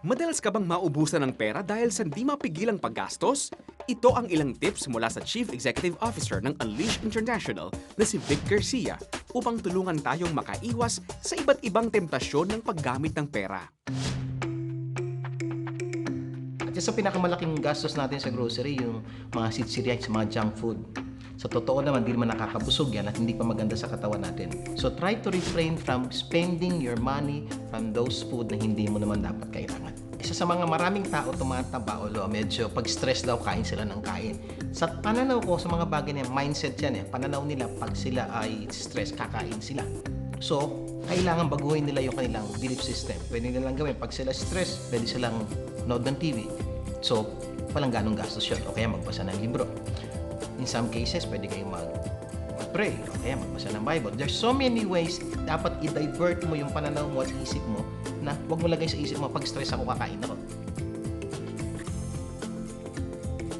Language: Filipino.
Madalas ka bang maubusan ng pera dahil sa di mapigilang paggastos? Ito ang ilang tips mula sa Chief Executive Officer ng Unleash International na si Vic Garcia upang tulungan tayong makaiwas sa iba't ibang temptasyon ng paggamit ng pera. At isa sa pinakamalaking gastos natin sa grocery, yung mga sitsirya, mga junk food. Sa totoo naman, di naman nakakabusog yan at hindi pa maganda sa katawan natin. So try to refrain from spending your money from those food na hindi mo naman dapat kailangan. Isa sa mga maraming tao tumataba o medyo pag-stress daw kain sila ng kain. Sa pananaw ko sa mga bagay na yan, mindset yan pananaw nila pag sila ay stress, kakain sila. So, kailangan baguhin nila yung kanilang belief system. Pwede nilang gawin. Pag sila stress, pwede silang nood ng TV. So, walang ganong gastos yun. O kaya magbasa ng libro. In some cases, pwede kayong mag-pray. O kaya magbasa ng Bible. There's so many ways dapat i-divert mo yung pananaw mo at isip mo na huwag mo lagay sa isip mo, pag stress ako, kakain ako.